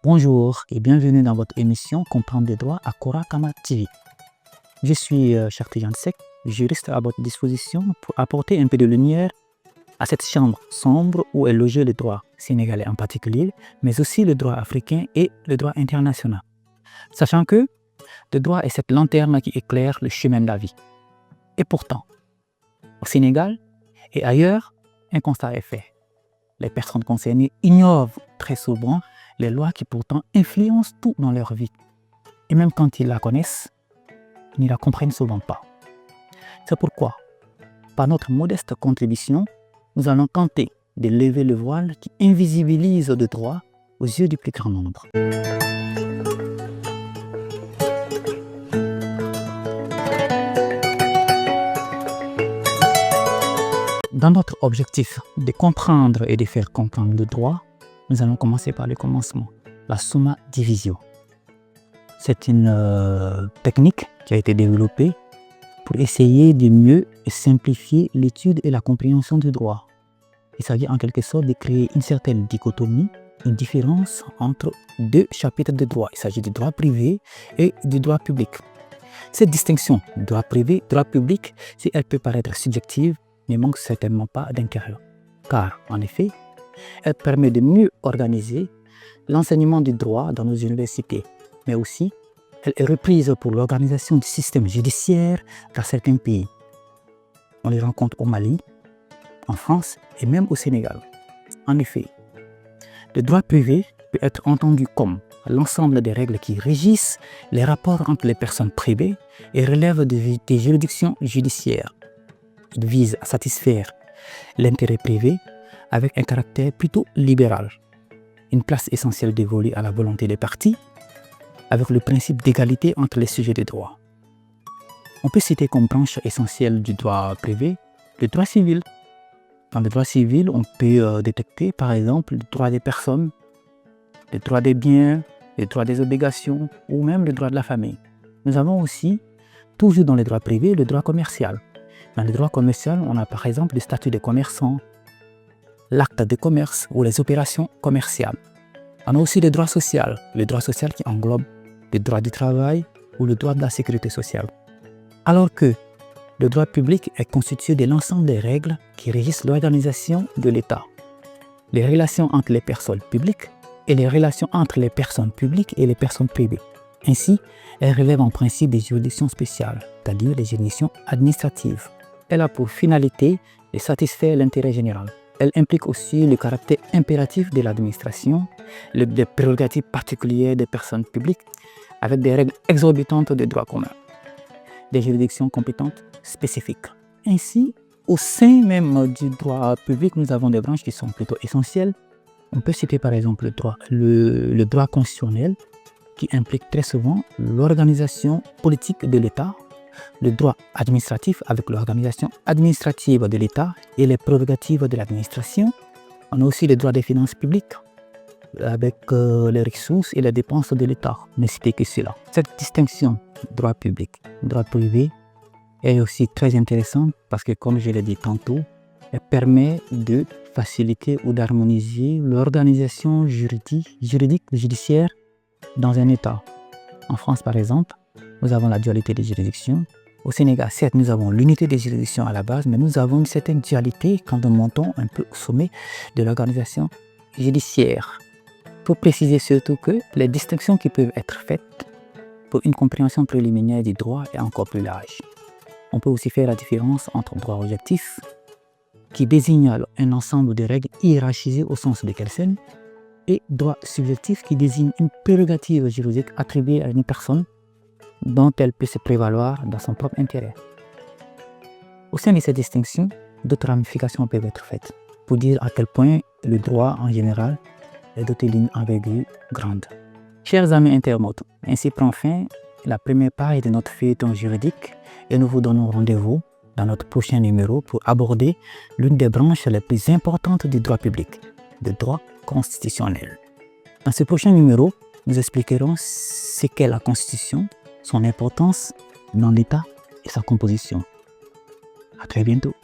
Bonjour et bienvenue dans votre émission Comprendre les droits à Korakama TV. Je suis Chartijan Sek, juriste à votre disposition pour apporter un peu de lumière à cette chambre sombre où est logé le droit sénégalais en particulier, mais aussi le droit africain et le droit international. Sachant que le droit est cette lanterne qui éclaire le chemin de la vie. Et pourtant, au Sénégal et ailleurs, un constat est fait. Les personnes concernées ignorent très souvent les lois qui pourtant influencent tout dans leur vie. Et même quand ils la connaissent, ils ne la comprennent souvent pas. C'est pourquoi, par notre modeste contribution, nous allons tenter de lever le voile qui invisibilise le droit aux yeux du plus grand nombre. Dans notre objectif de comprendre et de faire comprendre le droit, nous allons commencer par le commencement, la summa divisio. C'est une technique qui a été développée pour essayer de mieux simplifier l'étude et la compréhension du droit. Il s'agit en quelque sorte de créer une certaine dichotomie, une différence entre deux chapitres de droit. Il s'agit du droit privé et du droit public. Cette distinction, droit privé, droit public, si elle peut paraître subjective, ne manque certainement pas d'intérêt. Car, en effet, elle permet de mieux organiser l'enseignement du droit dans nos universités, mais aussi elle est reprise pour l'organisation du système judiciaire dans certains pays. On les rencontre au Mali, en France et même au Sénégal. En effet, le droit privé peut être entendu comme l'ensemble des règles qui régissent les rapports entre les personnes privées et relèvent des juridictions judiciaires. Il vise à satisfaire l'intérêt privé avec un caractère plutôt libéral. Une place essentielle dévolue à la volonté des parties, avec le principe d'égalité entre les sujets de droit. On peut citer comme branche essentielle du droit privé le droit civil. Dans le droit civil, on peut détecter par exemple le droit des personnes, le droit des biens, le droit des obligations ou même le droit de la famille. Nous avons aussi, toujours dans le droit privé, le droit commercial. Dans le droit commercial, on a par exemple le statut des commerçants, l'acte de commerce ou les opérations commerciales. On a aussi le droit social qui englobe le droit du travail ou le droit de la sécurité sociale. Alors que le droit public est constitué de l'ensemble des règles qui régissent l'organisation de l'État, les relations entre les personnes publiques et les relations entre les personnes publiques et les personnes privées. Ainsi, elle relève en principe des juridictions spéciales, c'est-à-dire les juridictions administratives. Elle a pour finalité de satisfaire l'intérêt général. Elle implique aussi le caractère impératif de l'administration, les prérogatives particulières des personnes publiques, avec des règles exorbitantes de droit commun, des juridictions compétentes spécifiques. Ainsi, au sein même du droit public, nous avons des branches qui sont plutôt essentielles. On peut citer par exemple le droit constitutionnel, qui implique très souvent l'organisation politique de l'État, le droit administratif avec l'organisation administrative de l'État et les prérogatives de l'administration. On a aussi le droit des finances publiques avec les ressources et les dépenses de l'État. Ne citez que cela. Cette distinction droit public, droit privé est aussi très intéressante parce que, comme je l'ai dit tantôt, elle permet de faciliter ou d'harmoniser l'organisation judiciaire dans un État. En France, par exemple, nous avons la dualité des juridictions. Au Sénégal, certes, nous avons l'unité des juridictions à la base, mais nous avons une certaine dualité quand nous montons un peu au sommet de l'organisation judiciaire. Pour préciser surtout que les distinctions qui peuvent être faites pour une compréhension préliminaire du droit est encore plus large. On peut aussi faire la différence entre droit objectif, qui désigne un ensemble de règles hiérarchisées au sens de Kelsen, et droit subjectif qui désigne une prérogative juridique attribuée à une personne dont elle peut se prévaloir dans son propre intérêt. Au sein de ces distinctions, d'autres ramifications peuvent être faites pour dire à quel point le droit en général est doté d'une envergure grande. Chers amis internautes, ainsi prend fin la première partie de notre feuilleton juridique et nous vous donnons rendez-vous dans notre prochain numéro pour aborder l'une des branches les plus importantes du droit public, le droit constitutionnel. Dans ce prochain numéro, nous expliquerons ce qu'est la Constitution, son importance dans l'État et sa composition. À très bientôt.